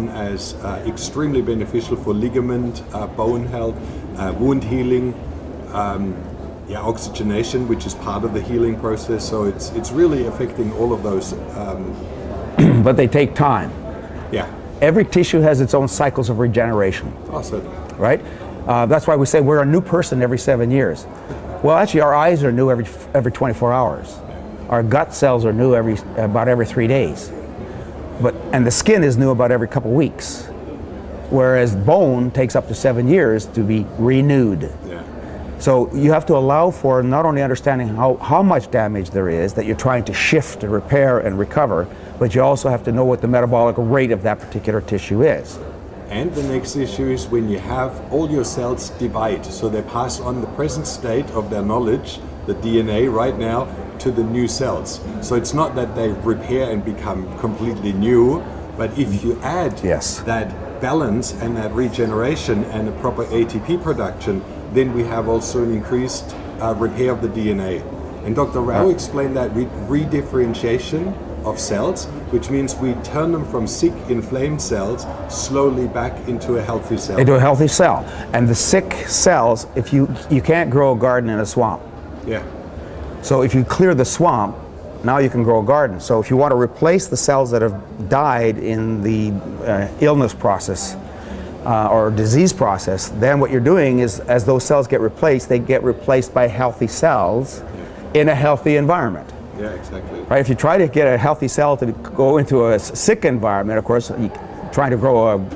as extremely beneficial for ligament, bone health, wound healing, oxygenation, which is part of the healing process. So it's really affecting all of those. But they take time. Yeah. Every tissue has its own cycles of regeneration. Oh, certainly. Right? That's why we say we're a new person every 7 years. Well, actually, our eyes are new every 24 hours. Our gut cells are new about every 3 days. And the skin is new about every couple weeks. Whereas bone takes up to 7 years to be renewed. Yeah. So you have to allow for not only understanding how much damage there is that you're trying to shift and repair and recover, but you also have to know what the metabolic rate of that particular tissue is. And the next issue is when you have all your cells divide, so they pass on the present state of their knowledge, the DNA right now, to the new cells. So it's not that they repair and become completely new, but if you add that balance and that regeneration and a proper ATP production, then we have also an increased repair of the DNA. And Dr. Rao explained that redifferentiation of cells, which means we turn them from sick, inflamed cells slowly back into a healthy cell. Into a healthy cell. And the sick cells, if you can't grow a garden in a swamp. Yeah. So if you clear the swamp, now you can grow a garden. So if you want to replace the cells that have died in the illness process or disease process, then what you're doing is, as those cells get replaced, they get replaced by healthy cells in a healthy environment. Yeah, exactly. Right? If you try to get a healthy cell to go into a sick environment, of course, you're trying to grow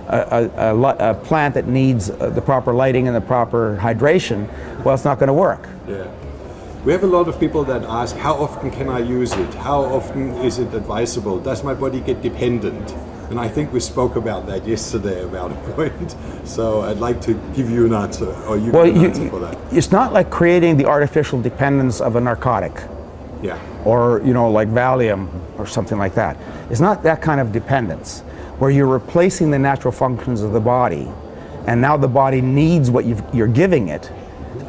a plant that needs the proper lighting and the proper hydration, well, it's not going to work. Yeah. We have a lot of people that ask, how often can I use it? How often is it advisable? Does my body get dependent? And I think we spoke about that yesterday about a point. So I'd like to give you an answer, or you give an answer for that. It's not like creating the artificial dependence of a narcotic. Yeah. Or, like Valium or something like that. It's not that kind of dependence, where you're replacing the natural functions of the body, and now the body needs what you're giving it,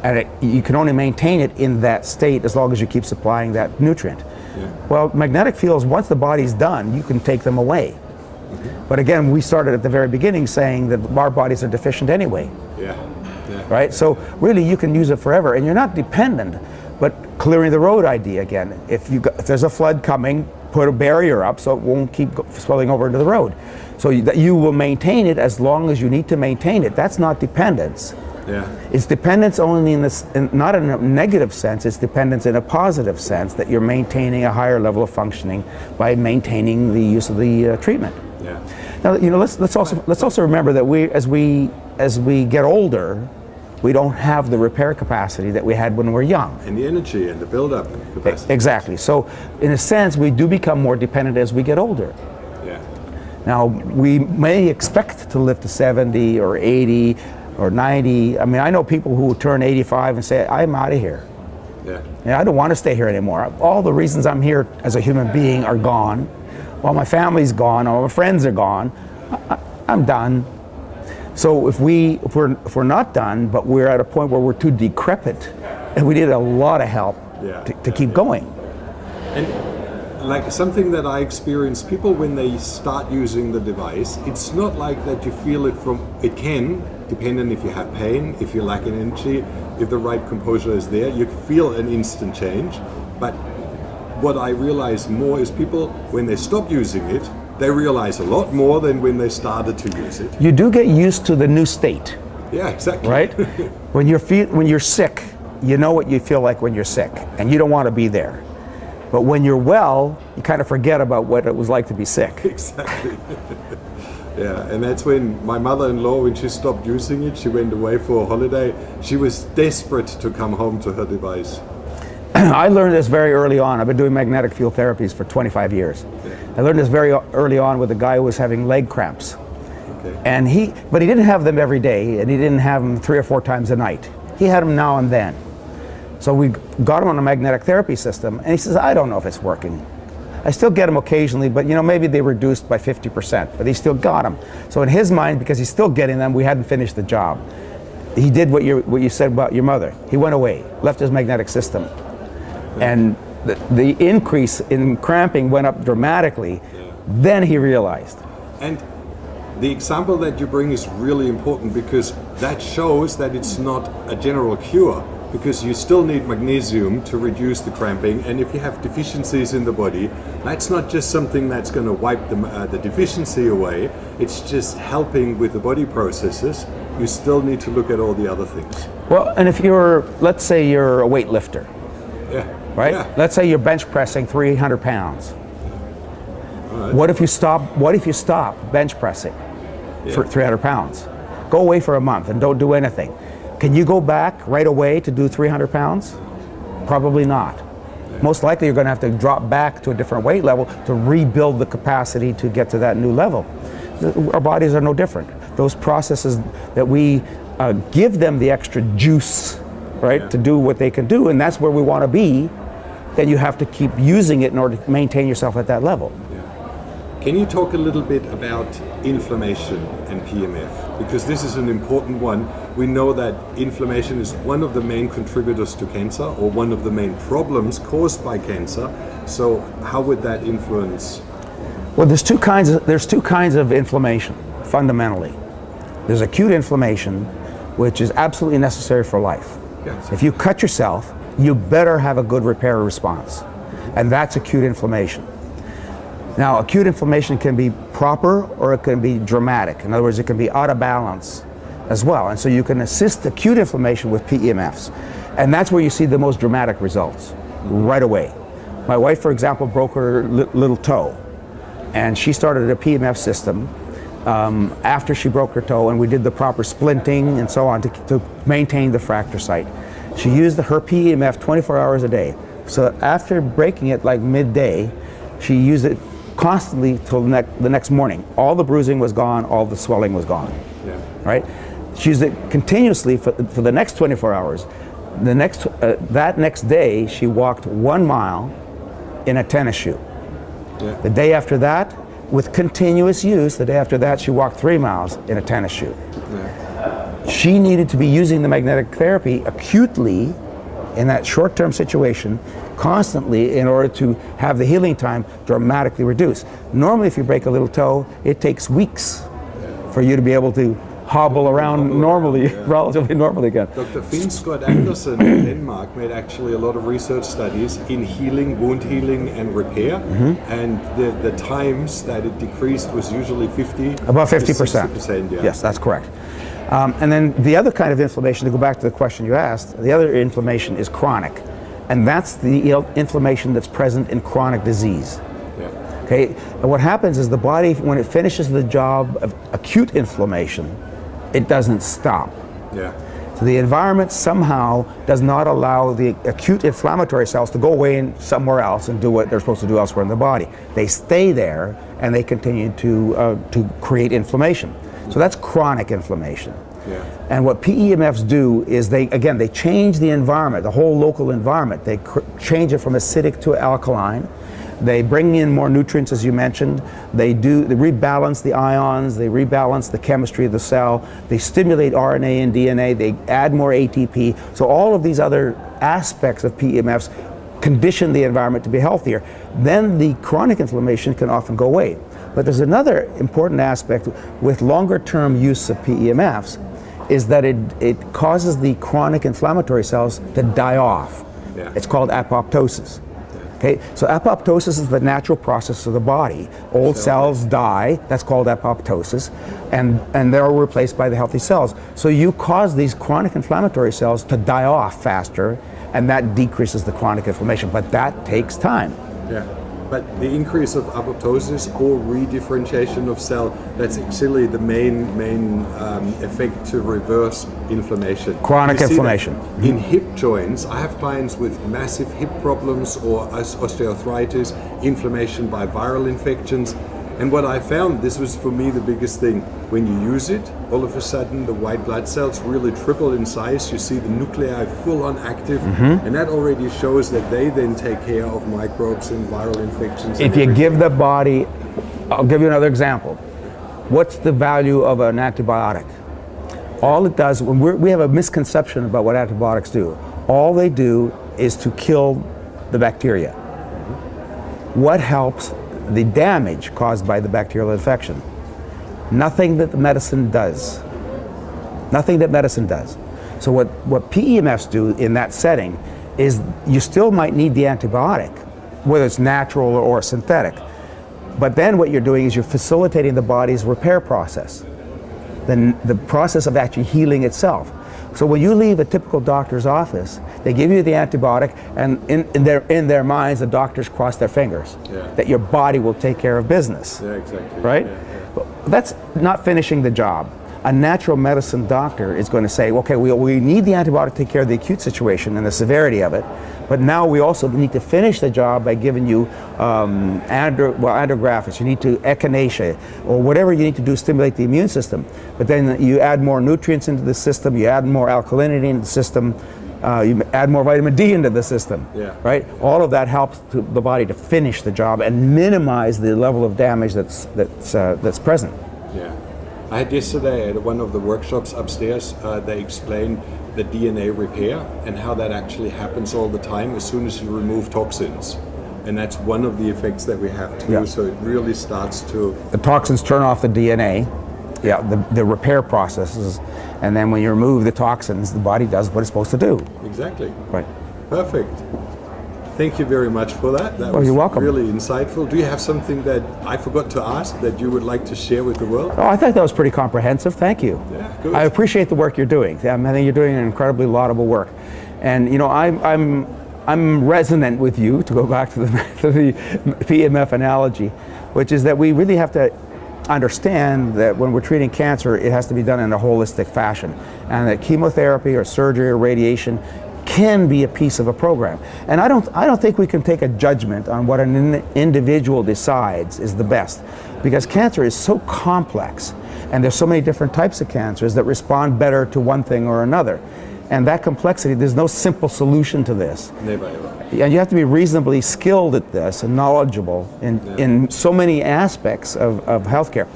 and you can only maintain it in that state as long as you keep supplying that nutrient. Yeah. Well, magnetic fields, once the body's done, you can take them away. Mm-hmm. But again, we started at the very beginning saying that our bodies are deficient anyway. Yeah. Yeah. Right? So really you can use it forever, and you're not dependent, but clearing the road idea again. If there's a flood coming, put a barrier up so it won't keep swelling over into the road. So you will maintain it as long as you need to maintain it. That's not dependence. Yeah. It's dependence only not in a negative sense, it's dependence in a positive sense, that you're maintaining a higher level of functioning by maintaining the use of the treatment. Yeah. Now, let's also remember that as we get older, we don't have the repair capacity that we had when we were young. And the energy and the build-up capacity. Exactly. So in a sense, we do become more dependent as we get older. Yeah. Now, we may expect to live to 70 or 80 or 90. I mean, I know people who turn 85 and say, I'm out of here. Yeah. I don't want to stay here anymore. All the reasons I'm here as a human being are gone. All my family's gone, all my friends are gone. I'm done. So if we're not done, but we're at a point where we're too decrepit, and we need a lot of help to keep going. And like something that I experience, people when they start using the device, it's not like that you feel it can, depending if you have pain, if you lack energy, if the right composure is there, you feel an instant change. But what I realize more is people, when they stop using it, they realize a lot more than when they started to use it. You do get used to the new state. Yeah, exactly. Right? When you're sick, you know what you feel like when you're sick, and you don't want to be there. But when you're well, you kind of forget about what it was like to be sick. Exactly. Yeah, and that's when my mother-in-law, when she stopped using it, she went away for a holiday. She was desperate to come home to her device. I learned this very early on. I've been doing magnetic field therapies for 25 years. Okay. I learned this very early on with a guy who was having leg cramps. Okay. And but he didn't have them every day, and he didn't have them 3 or 4 times a night. He had them now and then. So we got him on a magnetic therapy system, and he says, I don't know if it's working. I still get them occasionally, but maybe they reduced by 50%, but he still got them. So in his mind, because he's still getting them, we hadn't finished the job. He did what you said about your mother. He went away, left his magnetic system. And the increase in cramping went up dramatically. Then he realized. And the example that you bring is really important because that shows that it's not a general cure, because you still need magnesium to reduce the cramping, and if you have deficiencies in the body, that's not just something that's going to wipe the deficiency away, it's just helping with the body processes. You still need to look at all the other things. Well, and if let's say you're a weightlifter, Yeah. right? Yeah. Let's say you're bench pressing 300 pounds. Right. What if you stop bench pressing for 300 pounds? Go away for a month and don't do anything. Can you go back right away to do 300 pounds? Probably not. Yeah. Most likely you're going to have to drop back to a different weight level to rebuild the capacity to get to that new level. Our bodies are no different. Those processes that we give them the extra juice, right, to do what they can do, and that's where we want to be, then you have to keep using it in order to maintain yourself at that level. Can you talk a little bit about inflammation and PMF? Because this is an important one. We know that inflammation is one of the main contributors to cancer, or one of the main problems caused by cancer. So how would that influence? Well, there's two kinds of inflammation, fundamentally. There's acute inflammation, which is absolutely necessary for life. Yes. If you cut yourself, you better have a good repair response, and that's acute inflammation. Now, acute inflammation can be proper or it can be dramatic. In other words, it can be out of balance as well. And so you can assist acute inflammation with PEMFs. And that's where you see the most dramatic results right away. My wife, for example, broke her little toe, and she started a PEMF system after she broke her toe, and we did the proper splinting and so on to maintain the fracture site. She used her PEMF 24 hours a day. So after breaking it like midday, she used it constantly till the next morning. All the bruising was gone, all the swelling was gone. Yeah. Right? She used it continuously for the next 24 hours. That next day, she walked 1 mile in a tennis shoe. Yeah. The day after that, with continuous use, the day after that, she walked 3 miles in a tennis shoe. Yeah. She needed to be using the magnetic therapy acutely in that short-term situation constantly in order to have the healing time dramatically reduced. Normally, if you break a little toe, it takes weeks for you to be able to hobble around normally, relatively normally again. Dr. Finn Scott Anderson in Denmark made actually a lot of research studies in healing, wound healing and repair, and the times that it decreased was usually 50%. About 50%. 60%, yeah. Yes, that's correct. And then the other kind of inflammation, to go back to the question you asked, the other inflammation is chronic. And that's the inflammation that's present in chronic disease. Yeah. Okay, and what happens is the body, when it finishes the job of acute inflammation, it doesn't stop. Yeah. So the environment somehow does not allow the acute inflammatory cells to go away somewhere else and do what they're supposed to do elsewhere in the body. They stay there and they continue to create inflammation. So that's chronic inflammation. Yeah. And what PEMFs do is they change the environment, the whole local environment. They change it from acidic to alkaline. They bring in more nutrients, as you mentioned. They rebalance the ions, they rebalance the chemistry of the cell. They stimulate RNA and DNA, they add more ATP. So all of these other aspects of PEMFs condition the environment to be healthier. Then the chronic inflammation can often go away. But there's another important aspect with longer term use of PEMFs is that it causes the chronic inflammatory cells to die off. Yeah. It's called apoptosis. Okay, so apoptosis is the natural process of the body. Old cells die, that's called apoptosis, and they're replaced by the healthy cells. So you cause these chronic inflammatory cells to die off faster, and that decreases the chronic inflammation, but that takes time. Yeah. But the increase of apoptosis or redifferentiation of cell, that's actually the main effect to reverse inflammation. Chronic inflammation. In hip joints, I have clients with massive hip problems or osteoarthritis, inflammation by viral infections. And what I found, this was for me the biggest thing, when you use it, all of a sudden the white blood cells really triple in size. You see the nuclei full on active, and that already shows that they then take care of microbes and viral infections. If you give the body, I'll give you another example. What's the value of an antibiotic? All it does, we have a misconception about what antibiotics do. All they do is to kill the bacteria. What helps the damage caused by the bacterial infection? Nothing that the medicine does. Nothing that medicine does. So what PEMFs do in that setting is you still might need the antibiotic, whether it's natural or synthetic. But then what you're doing is you're facilitating the body's repair process, the process of actually healing itself. So when you leave a typical doctor's office, they give you the antibiotic, and in their minds, the doctors cross their fingers that your body will take care of business. Yeah, exactly. Right? Yeah, yeah. But that's not finishing the job. A natural medicine doctor is going to say, okay, we need the antibiotic to take care of the acute situation and the severity of it, but now we also need to finish the job by giving you andrographis, you need to echinacea, or whatever you need to do to stimulate the immune system. But then you add more nutrients into the system, you add more alkalinity into the system, you add more vitamin D into the system, right? All of that helps the body to finish the job and minimize the level of damage that's present. Yeah. I had yesterday at one of the workshops upstairs, they explained the DNA repair and how that actually happens all the time as soon as you remove toxins. And that's one of the effects that we have too. So it really starts to... The toxins turn off the DNA, the repair processes, and then when you remove the toxins, the body does what it's supposed to do. Exactly. Right. Perfect. Thank you very much for that. That was you're welcome. Really insightful. Do you have something that I forgot to ask that you would like to share with the world? Oh, I thought that was pretty comprehensive. Thank you. Yeah, good. I appreciate the work you're doing. I think you're doing an incredibly laudable work. And you know, I'm resonant with you, to go back to the PEMF analogy, which is that we really have to understand that when we're treating cancer, it has to be done in a holistic fashion, and that chemotherapy or surgery or radiation can be a piece of a program. And I don't think we can take a judgment on what an individual decides is the best, because cancer is so complex, and there's so many different types of cancers that respond better to one thing or another. And that complexity, there's no simple solution to this. Never ever. And you have to be reasonably skilled at this and knowledgeable in so many aspects of healthcare.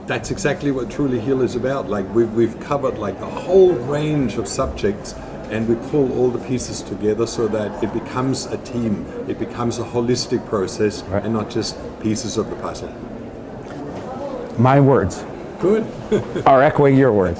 That's exactly what Truly Heal is about. Like we've covered like the whole range of subjects, and we pull all the pieces together so that it becomes a team. It becomes a holistic process, and not just pieces of the puzzle. My words Good. are echoing your words.